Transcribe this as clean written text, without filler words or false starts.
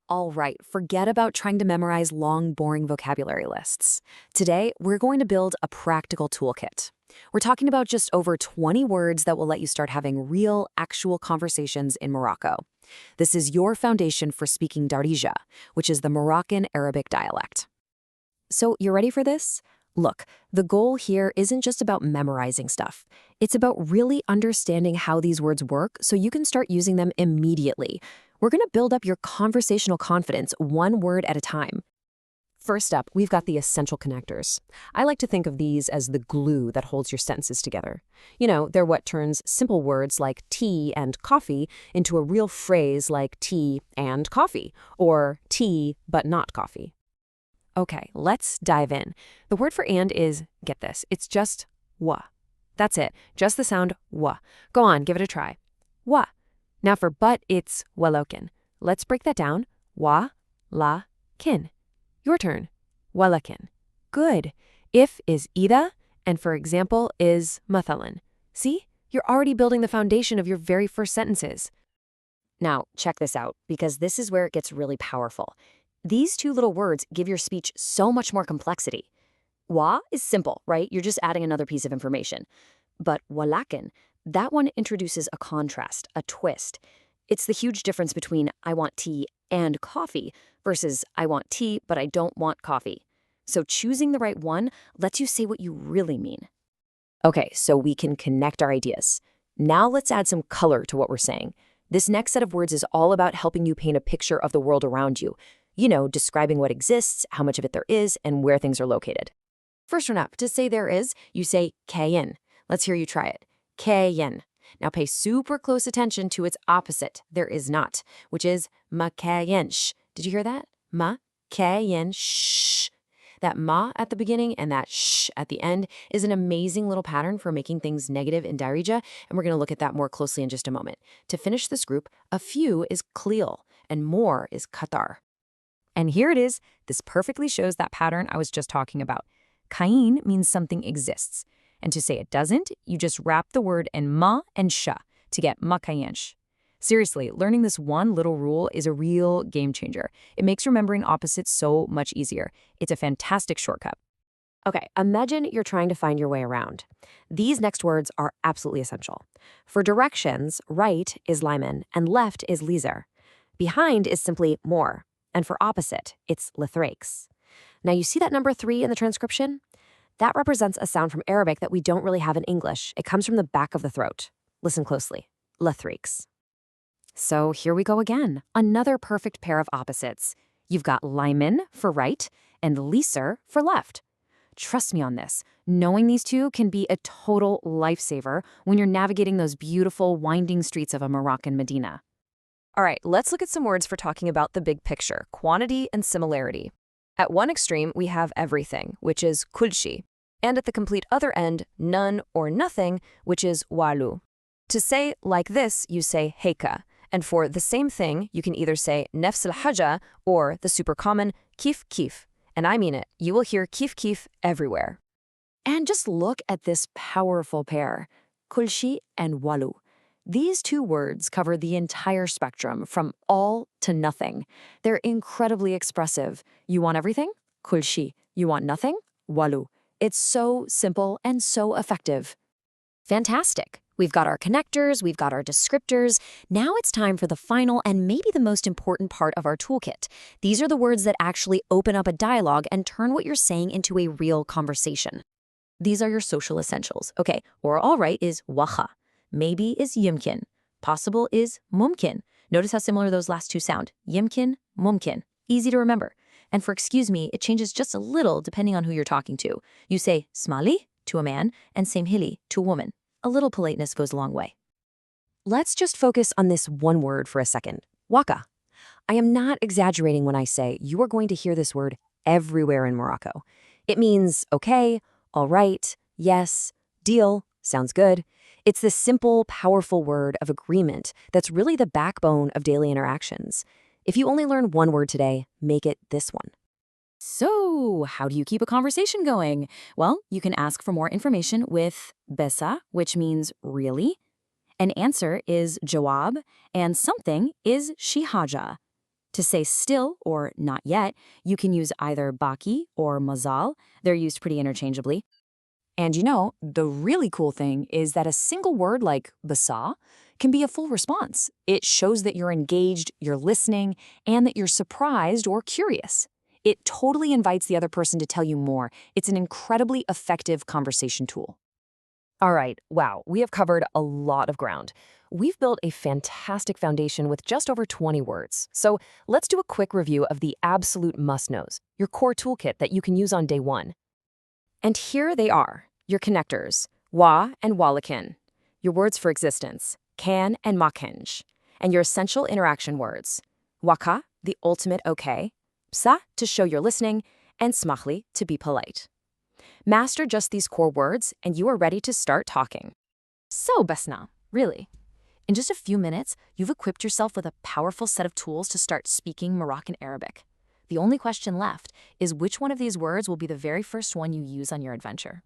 All right, forget about trying to memorize long, boring vocabulary lists. Today, we're going to build a practical toolkit. We're talking about just over 20 words that will let you start having real, actual conversations in Morocco. This is your foundation for speaking Darija, which is the Moroccan Arabic dialect. So, you ready for this? Look, the goal here isn't just about memorizing stuff. It's about really understanding how these words work so you can start using them immediately. We're going to build up your conversational confidence one word at a time. First up, we've got the essential connectors. I like to think of these as the glue that holds your sentences together. You know, they're what turns simple words like tea and coffee into a real phrase like tea and coffee, or tea but not coffee. Okay, let's dive in. The word for and is, get this, it's just wa. That's it, just the sound wa. Go on, give it a try. Wa. Now for but, it's Walakin. Let's break that down. Wa, la, kin. Your turn. Walakin. Good. If is ida, and for example is mathalan. See? You're already building the foundation of your very first sentences. Now, check this out, because this is where it gets really powerful. These two little words give your speech so much more complexity. Wa is simple, right? You're just adding another piece of information. But walakin, that one introduces a contrast, a twist. It's the huge difference between I want tea and coffee versus I want tea, but I don't want coffee. So choosing the right one lets you say what you really mean. Okay, so we can connect our ideas. Now let's add some color to what we're saying. This next set of words is all about helping you paint a picture of the world around you. You know, describing what exists, how much of it there is, and where things are located. First one up, to say there is, you say Kayen. Let's hear you try it. Kayen. Now pay super close attention to its opposite, there is not, which is Makayensh. Did you hear that? Makayensh. That ma at the beginning and that sh at the end is an amazing little pattern for making things negative in Darija, and we're going to look at that more closely in just a moment. To finish this group, a few is klil, and more is qatar. And here it is. This perfectly shows that pattern I was just talking about. Kayen means something exists. And to say it doesn't, you just wrap the word in ma and sha to get Makayensh. Seriously, learning this one little rule is a real game changer. It makes remembering opposites so much easier. It's a fantastic shortcut. Okay, imagine you're trying to find your way around. These next words are absolutely essential. For directions, right is Limen and left is Liser. Behind is simply more. And for opposite, it's lithrakes. Now you see that number 3 in the transcription? That represents a sound from Arabic that we don't really have in English. It comes from the back of the throat. Listen closely. Lithrakes. So here we go again. Another perfect pair of opposites. You've got Limen for right and Liser for left. Trust me on this. Knowing these two can be a total lifesaver when you're navigating those beautiful winding streets of a Moroccan Medina. All right, let's look at some words for talking about the big picture, quantity and similarity. At one extreme, we have everything, which is kulshi, and at the complete other end, none or nothing, which is walu. To say like this, you say heika, and for the same thing, you can either say nefs al-haja or the super common kif kif, and I mean it, you will hear kif kif everywhere. And just look at this powerful pair, kulshi and walu. These two words cover the entire spectrum, from all to nothing. They're incredibly expressive. You want everything? Kulshi. You want nothing? Walu. It's so simple and so effective. Fantastic. We've got our connectors, we've got our descriptors. Now it's time for the final and maybe the most important part of our toolkit. These are the words that actually open up a dialogue and turn what you're saying into a real conversation. These are your social essentials. Okay, or all right is wakha. Maybe is yimkin. Possible is mumkin. Notice how similar those last two sound. Yimkin, mumkin. Easy to remember. And for excuse me, it changes just a little depending on who you're talking to. You say smali to a man and samhili to a woman. A little politeness goes a long way. Let's just focus on this one word for a second. Wakha. I am not exaggerating when I say you are going to hear this word everywhere in Morocco. It means okay, all right, yes, deal, sounds good. It's this simple, powerful word of agreement that's really the backbone of daily interactions. If you only learn one word today, make it this one. So, how do you keep a conversation going? Well, you can ask for more information with Bessah, which means really. An answer is jawab, and something is shihaja. To say still or not yet, you can use either baki or mazal. They're used pretty interchangeably. And the really cool thing is that a single word like Bessah can be a full response. It shows that you're engaged, you're listening, and that you're surprised or curious. It totally invites the other person to tell you more. It's an incredibly effective conversation tool. All right, wow, we have covered a lot of ground. We've built a fantastic foundation with just over 20 words. So let's do a quick review of the absolute must-knows, your core toolkit that you can use on day one. And here they are, your connectors, wa and walakin, your words for existence, Kayen and Makayensh, and your essential interaction words, Wakha, the ultimate okay, Bessah, to show you're listening, and smachli, to be polite. Master just these core words, and you are ready to start talking. So, Bessah, really, in just a few minutes, you've equipped yourself with a powerful set of tools to start speaking Moroccan Arabic. The only question left is which one of these words will be the very first one you use on your adventure.